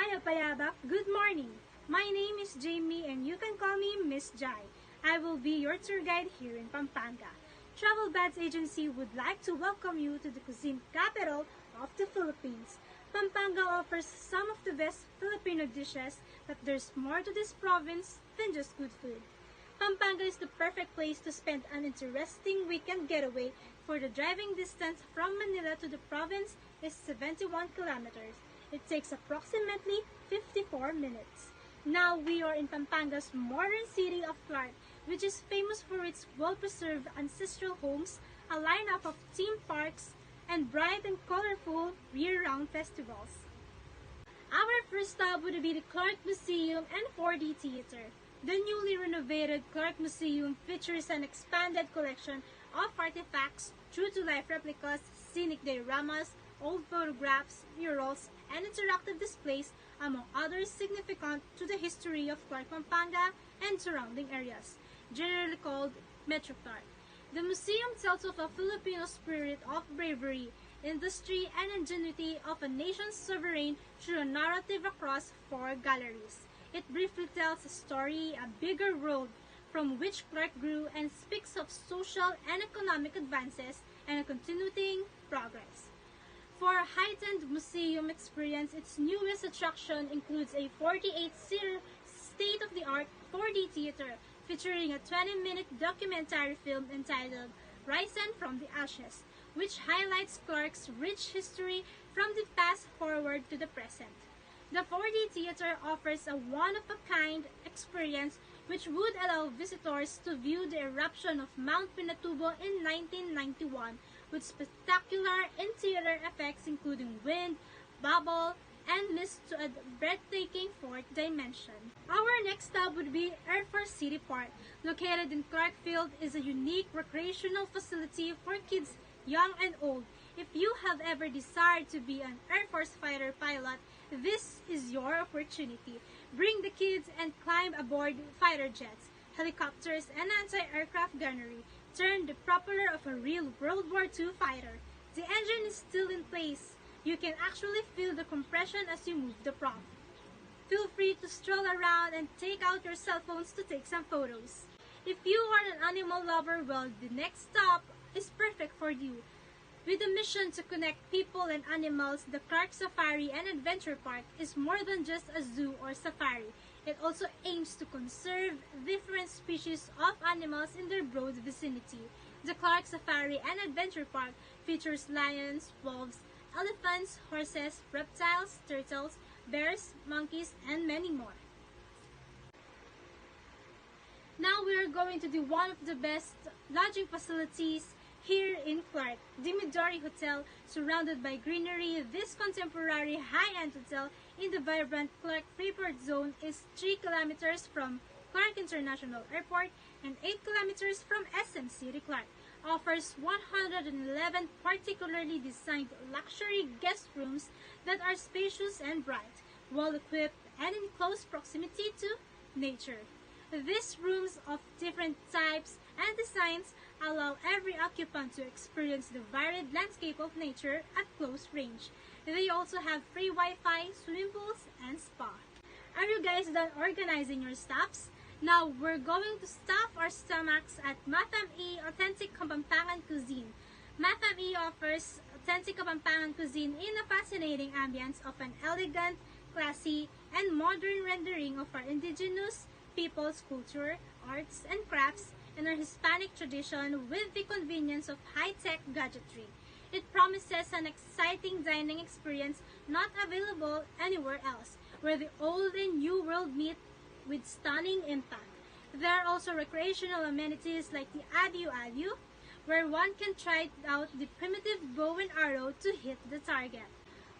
Payabak, good morning. My name is Jamie and you can call me Miss Jai. I will be your tour guide here in Pampanga. Travel Bads Agency would like to welcome you to the cuisine capital of the Philippines. Pampanga offers some of the best Filipino dishes, but there's more to this province than just good food. Pampanga is the perfect place to spend an interesting weekend getaway, for the driving distance from Manila to the province is 71 kilometers. It takes approximately 54 minutes. Now we are in Pampanga's modern city of Clark, which is famous for its well-preserved ancestral homes, a lineup of theme parks, and bright and colorful year-round festivals. Our first stop would be the Clark Museum and 4D Theater. The newly renovated Clark Museum features an expanded collection of artifacts, true-to-life replicas, scenic dioramas, old photographs, murals, and interactive displays, among others significant to the history of Clark, Pampanga, and surrounding areas, generally called Metro Clark. The museum tells of a Filipino spirit of bravery, industry, and ingenuity of a nation's sovereign through a narrative across 4 galleries. It briefly tells a story, a bigger world from which Clark grew, and speaks of social and economic advances and a continuing progress. For a heightened museum experience, its newest attraction includes a 48-seater state-of-the-art 4D theater featuring a 20-minute documentary film entitled Risen from the Ashes, which highlights Clark's rich history from the past forward to the present. The 4D theater offers a one-of-a-kind experience which would allow visitors to view the eruption of Mount Pinatubo in 1991 with spectacular interior effects including wind, bubble, and mist to a breathtaking 4th dimension. Our next stop would be Air Force City Park. Located in Clark Field is a unique recreational facility for kids young and old. If you have ever desired to be an Air Force fighter pilot, this is your opportunity. Bring the kids and climb aboard fighter jets, helicopters, and anti-aircraft gunnery. Turn the propeller of a real World War II fighter. The engine is still in place. You can actually feel the compression as you move the prop. Feel free to stroll around and take out your cell phones to take some photos. If you are an animal lover, well, the next stop is perfect for you. With a mission to connect people and animals, the Clark Safari and Adventure Park is more than just a zoo or safari. It also aims to conserve different species of animals in their broad vicinity. The Clark Safari and Adventure Park features lions, wolves, elephants, horses, reptiles, turtles, bears, monkeys, and many more. Now we are going to do one of the best lodging facilities here in Clark, the Midori Hotel. Surrounded by greenery, this contemporary high-end hotel in the vibrant Clark Freeport Zone is 3 kilometers from Clark International Airport and 8 kilometers from SM City Clark. Offers 111 particularly designed luxury guest rooms that are spacious and bright, well-equipped, and in close proximity to nature. These rooms of different types and designs allow every occupant to experience the varied landscape of nature at close range. They also have free Wi-Fi, swimming pools, and spa. Are you guys done organizing your stuffs? Now we're going to stuff our stomachs at Matham-E Authentic Kapampangan Cuisine. Matham-E offers authentic Kapampangan cuisine in a fascinating ambience of an elegant, classy, and modern rendering of our indigenous people's culture, arts, and crafts, and our Hispanic tradition with the convenience of high-tech gadgetry. It promises an exciting dining experience not available anywhere else, where the old and new world meet with stunning impact. There are also recreational amenities like the Adu-Adu, where one can try out the primitive bow and arrow to hit the target.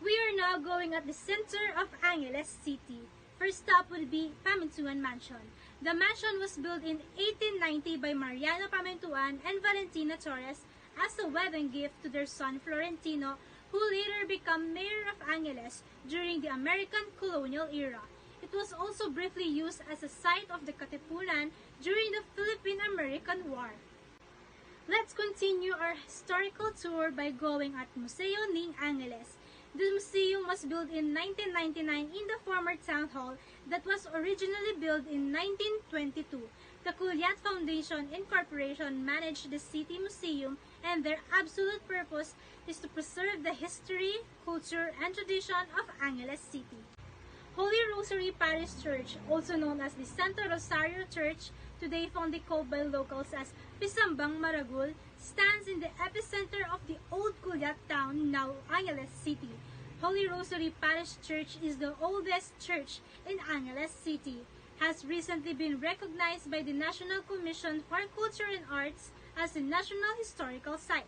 We are now going at the center of Angeles City. First stop would be Pamintuan Mansion. The mansion was built in 1890 by Mariano Pamintuan and Valentina Torres as a wedding gift to their son Florentino, who later became mayor of Angeles during the American colonial era. It was also briefly used as a site of the Katipunan during the Philippine-American War. Let's continue our historical tour by going at Museo Ning Angeles. The museum was built in 1999 in the former town hall that was originally built in 1922. The Culyat Foundation Incorporation managed the City Museum, and their absolute purpose is to preserve the history, culture, and tradition of Angeles City. Holy Rosary Parish Church, also known as the Santo Rosario Church, today fondly called by locals as Pisambang Maragul, stands in the epicenter of the old Culyat town, now Angeles City. Holy Rosary Parish Church is the oldest church in Angeles City, has recently been recognized by the National Commission for Culture and Arts as a National Historical Site.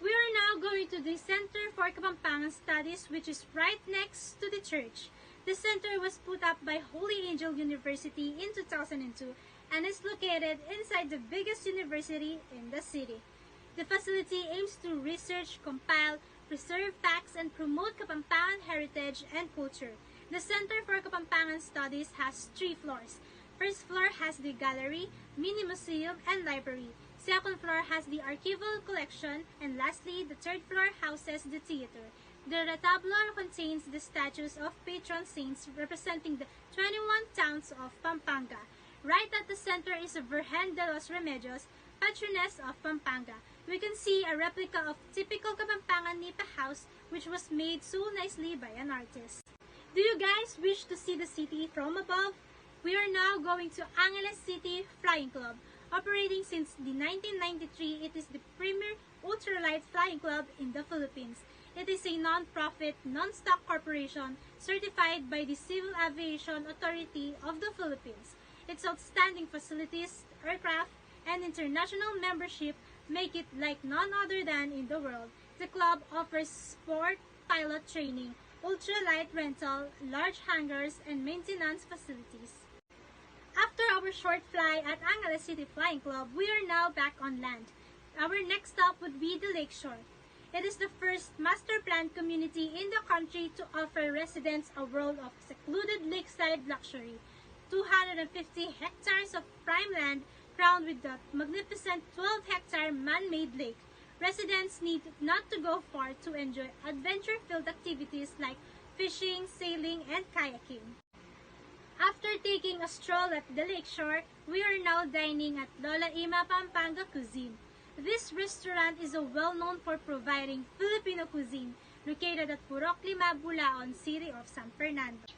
We are now going to the Center for Kapampangan Studies, which is right next to the church. The center was put up by Holy Angel University in 2002 and is located inside the biggest university in the city. The facility aims to research, compile, preserve facts, and promote Kapampangan heritage and culture. The Center for Kapampangan Studies has 3 floors. First floor has the gallery, mini museum, and library. Second floor has the archival collection, and lastly, the third floor houses the theater. The retablo contains the statues of patron saints representing the 21 towns of Pampanga. Right at the center is a Virgen de los Remedios, patroness of Pampanga. We can see a replica of typical Kapampangan nipa house, which was made so nicely by an artist. Do you guys wish to see the city from above? We are now going to Angeles City Flying Club. Operating since the 1993, it is the premier ultralight flying club in the Philippines. It is a non-profit, non-stock corporation certified by the Civil Aviation Authority of the Philippines. Its outstanding facilities, aircraft, and international membership make it like none other than in the world. The club offers sport pilot training, ultralight rental, large hangars, and maintenance facilities. After our short fly at Angeles City Flying Club, we are now back on land. Our next stop would be the Lakeshore. It is the first master-planned community in the country to offer residents a world of secluded lakeside luxury. 250 hectares of prime land crowned with the magnificent 12-hectare man-made lake. Residents need not to go far to enjoy adventure-filled activities like fishing, sailing, and kayaking. After taking a stroll at the lakeshore, we are now dining at Lola Ima Pampanga Cuisine. This restaurant is well-known for providing Filipino cuisine, located at Purok Lima, Bulaon, City of San Fernando.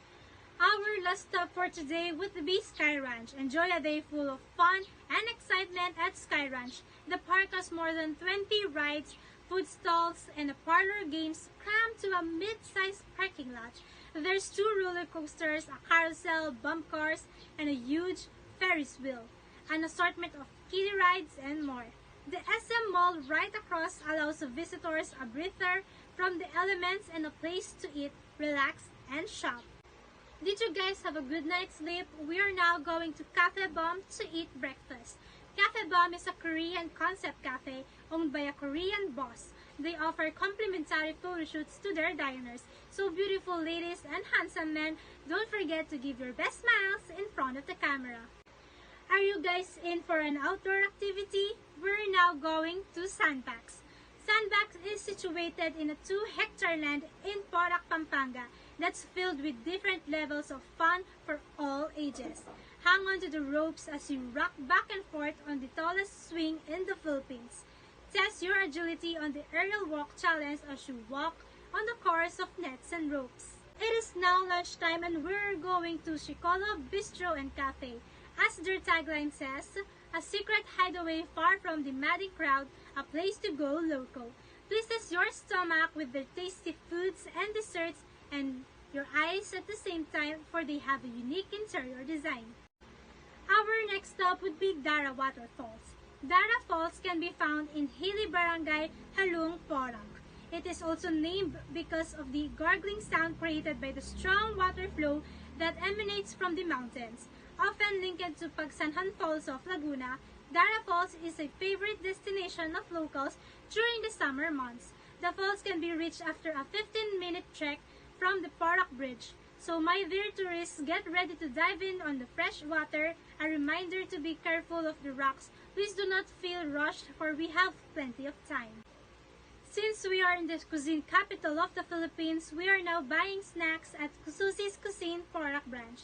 Our last stop for today would be Sky Ranch. Enjoy a day full of fun and excitement at Sky Ranch. The park has more than 20 rides, food stalls, and a parlor games crammed to a mid-sized parking lot. There's 2 roller coasters, a carousel, bump cars, and a huge Ferris wheel, an assortment of kiddie rides, and more. The SM Mall right across allows visitors a breather from the elements and a place to eat, relax, and shop. Did you guys have a good night's sleep? We are now going to Cafe Bomb to eat breakfast. Cafe Bomb is a Korean concept cafe owned by a Korean boss. They offer complimentary photo shoots to their diners. So beautiful ladies and handsome men, don't forget to give your best smiles in front of the camera. Are you guys in for an outdoor activity? We're now going to Sandbags. Sandbags is situated in a 2-hectare land in Porac, Pampanga that's filled with different levels of fun for all ages. Hang on to the ropes as you rock back and forth on the tallest swing in the Philippines. Test your agility on the aerial walk challenge as you walk on the course of nets and ropes. It is now lunchtime and we're going to Chicolo Bistro and Cafe. As their tagline says, a secret hideaway far from the madding crowd, a place to go local. Pleases your stomach with their tasty foods and desserts and your eyes at the same time, for they have a unique interior design. Our next stop would be Dara Waterfalls. Dara Falls can be found in Hili Barangay, Halung, Porac. It is also named because of the gargling sound created by the strong water flow that emanates from the mountains. Often linked to Pagsanhan Falls of Laguna, Dara Falls is a favorite destination of locals during the summer months. The falls can be reached after a 15-minute trek from the Porac Bridge. So my dear tourists, get ready to dive in on the fresh water. A reminder to be careful of the rocks. Please do not feel rushed, for we have plenty of time. Since we are in the cuisine capital of the Philippines, we are now buying snacks at Susie's Cuisine Porac branch.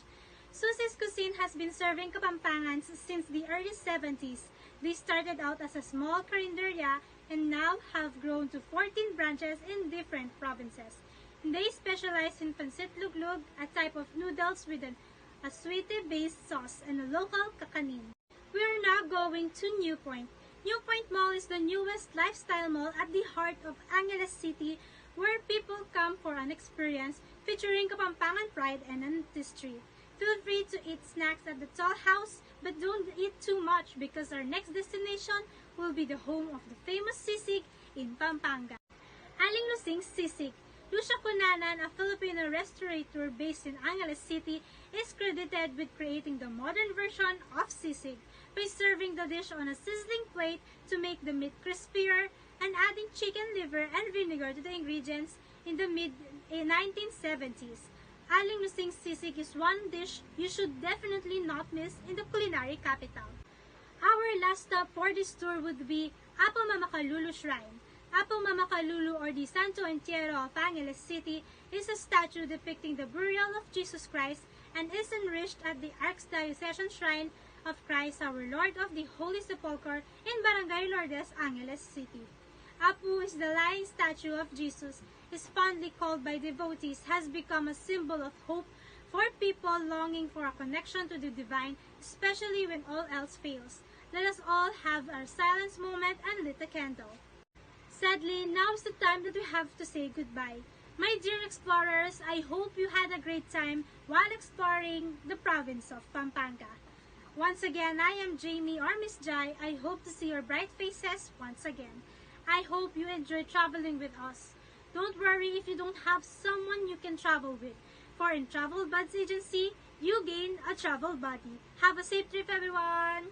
Susie's Cuisine has been serving Kapampangans since the early 70s. They started out as a small carinderia and now have grown to 14 branches in different provinces. They specialize in pancit luglug, a type of noodles with a sweetie-based sauce and a local kakanin. We are now going to New Point. New Point Mall is the newest lifestyle mall at the heart of Angeles City, where people come for an experience featuring Kapampangan pride and artistry. Feel free to eat snacks at the Toll House, but don't eat too much because our next destination will be the home of the famous sisig in Pampanga. Aling Lusing's Sisig. Lucia Cunanan, a Filipino restaurateur based in Angeles City, is credited with creating the modern version of sisig by serving the dish on a sizzling plate to make the meat crispier and adding chicken liver and vinegar to the ingredients in the mid-1970s. Aling Lusing's sisig is one dish you should definitely not miss in the culinary capital. Our last stop for this tour would be Apo Mamakalulu Shrine. Apo Mamakalulu, or the Santo Entierro of Angeles City, is a statue depicting the burial of Jesus Christ and is enriched at the Archdiocesan Shrine of Christ our Lord of the Holy Sepulchre in Barangay Lourdes, Angeles City. Apo is the lying statue of Jesus, is fondly called by devotees, has become a symbol of hope for people longing for a connection to the divine, especially when all else fails. Let us all have our silence moment and lit a candle. Sadly, now is the time that we have to say goodbye. My dear explorers, I hope you had a great time while exploring the province of Pampanga. Once again, I am Jamie or Miss Jai. I hope to see your bright faces once again. I hope you enjoy traveling with us. Don't worry if you don't have someone you can travel with, for in Travel Buds Agency, you gain a travel buddy. Have a safe trip, everyone!